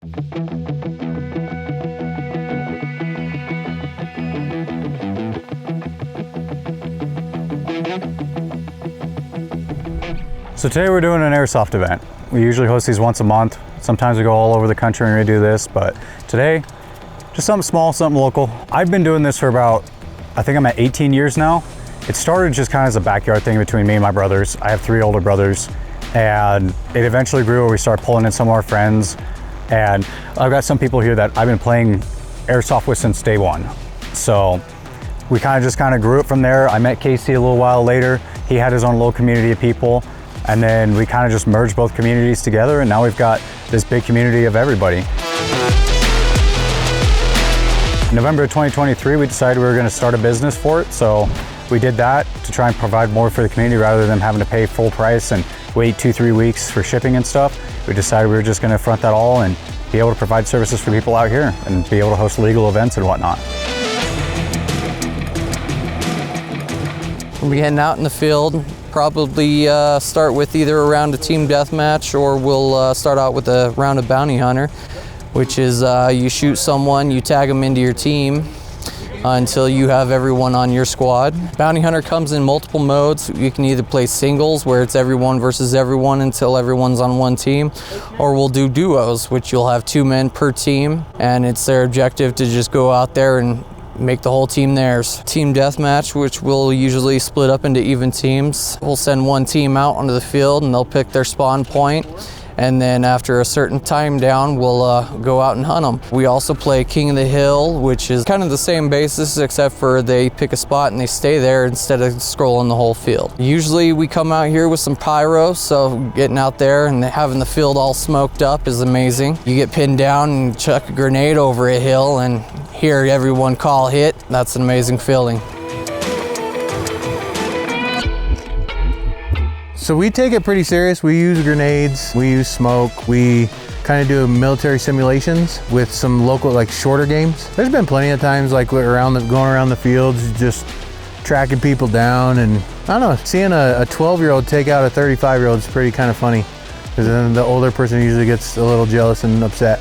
So today we're doing an Airsoft event. We usually host these once a month. Sometimes we go all over the country and we do this, but today, just something small, something local. I've been doing this for about, I think I'm at 18 years now. It started just kind of as a backyard thing between me and my brothers. I have 3 older brothers, and it eventually grew where we started pulling in some of our friends. And I've got some people here that I've been playing Airsoft with since day one. So we kind of grew it from there. I met Casey a little while later. He had his own little community of people. And then we kind of just merged both communities together, and now we've got this big community of everybody. In November of 2023, we decided we were going to start a business for it. So we did that to try and provide more for the community rather than having to pay full price and wait 2-3 weeks for shipping and stuff. We decided we were just going to front that all and be able to provide services for people out here and be able to host legal events and whatnot. We'll be heading out in the field. Probably start with either a round of team deathmatch, or we'll start out with a round of bounty hunter, which is you shoot someone, you tag them into your team until you have everyone on your squad. Bounty hunter comes in multiple modes. You can either play singles, where it's everyone versus everyone until everyone's on one team, or we'll do duos, which you'll have 2 men per team, and it's their objective to just go out there and make the whole team theirs. Team deathmatch, which we'll usually split up into even teams. We'll send one team out onto the field and they'll pick their spawn point, and then after a certain time down, we'll go out and hunt them. We also play King of the Hill, which is kind of the same basis, except for they pick a spot and they stay there instead of scrolling the whole field. Usually we come out here with some pyro, so getting out there and having the field all smoked up is amazing. You get pinned down and chuck a grenade over a hill and hear everyone call hit. That's an amazing feeling. So we take it pretty serious. We use grenades, we use smoke, we kind of do military simulations with some local, like shorter games. There's been plenty of times like going around the fields, just tracking people down, and I don't know, seeing a 12-year-old take out a 35-year-old is pretty kind of funny, because then the older person usually gets a little jealous and upset.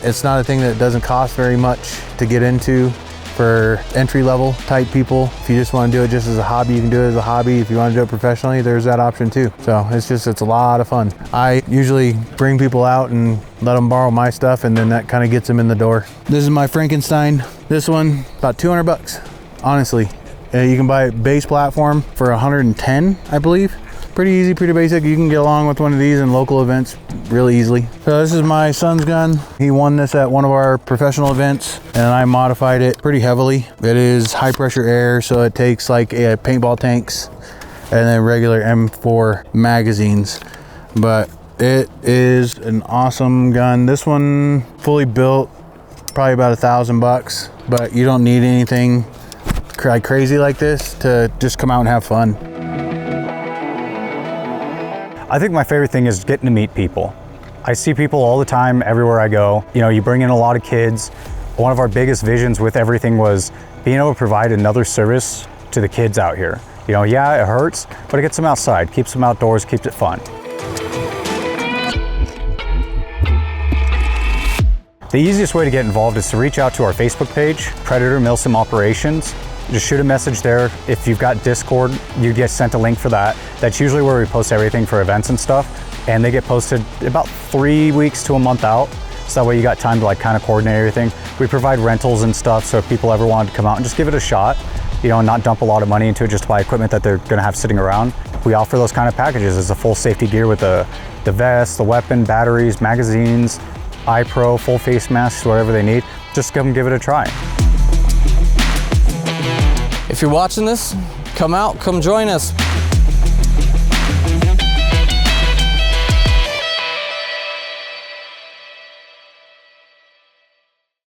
It's not a thing that doesn't cost very much to get into for entry-level type people. If you just want to do it just as a hobby, you can do it as a hobby. If you want to do it professionally, there's that option too. So it's a lot of fun. I usually bring people out and let them borrow my stuff, and then that kind of gets them in the door. This is my Frankenstein. This one, about 200 bucks, honestly. You can buy a base platform for 110, I believe. Pretty easy, pretty basic. You can get along with one of these in local events really easily. So this is my son's gun. He won this at one of our professional events, and I modified it pretty heavily. It is high pressure air, so it takes like paintball tanks and then regular M4 magazines. But it is an awesome gun. This one, fully built, probably about $1,000, but you don't need anything crazy like this to just come out and have fun. I think my favorite thing is getting to meet people. I see people all the time everywhere I go. You know, you bring in a lot of kids. One of our biggest visions with everything was being able to provide another service to the kids out here. You know, yeah, it hurts, but it gets them outside, keeps them outdoors, keeps it fun. The easiest way to get involved is to reach out to our Facebook page, Predator Milsim Operations. Just shoot a message there. If you've got Discord, you get sent a link for that. That's usually where we post everything for events and stuff. And they get posted about 3 weeks to a month out. So that way you got time to like kind of coordinate everything. We provide rentals and stuff, so if people ever wanted to come out and just give it a shot, you know, and not dump a lot of money into it just to buy equipment that they're gonna have sitting around. We offer those kind of packages as a full safety gear with the vest, the weapon, batteries, magazines, eye pro, full face masks, whatever they need. Just come give it a try. If you're watching this, come out, come join us.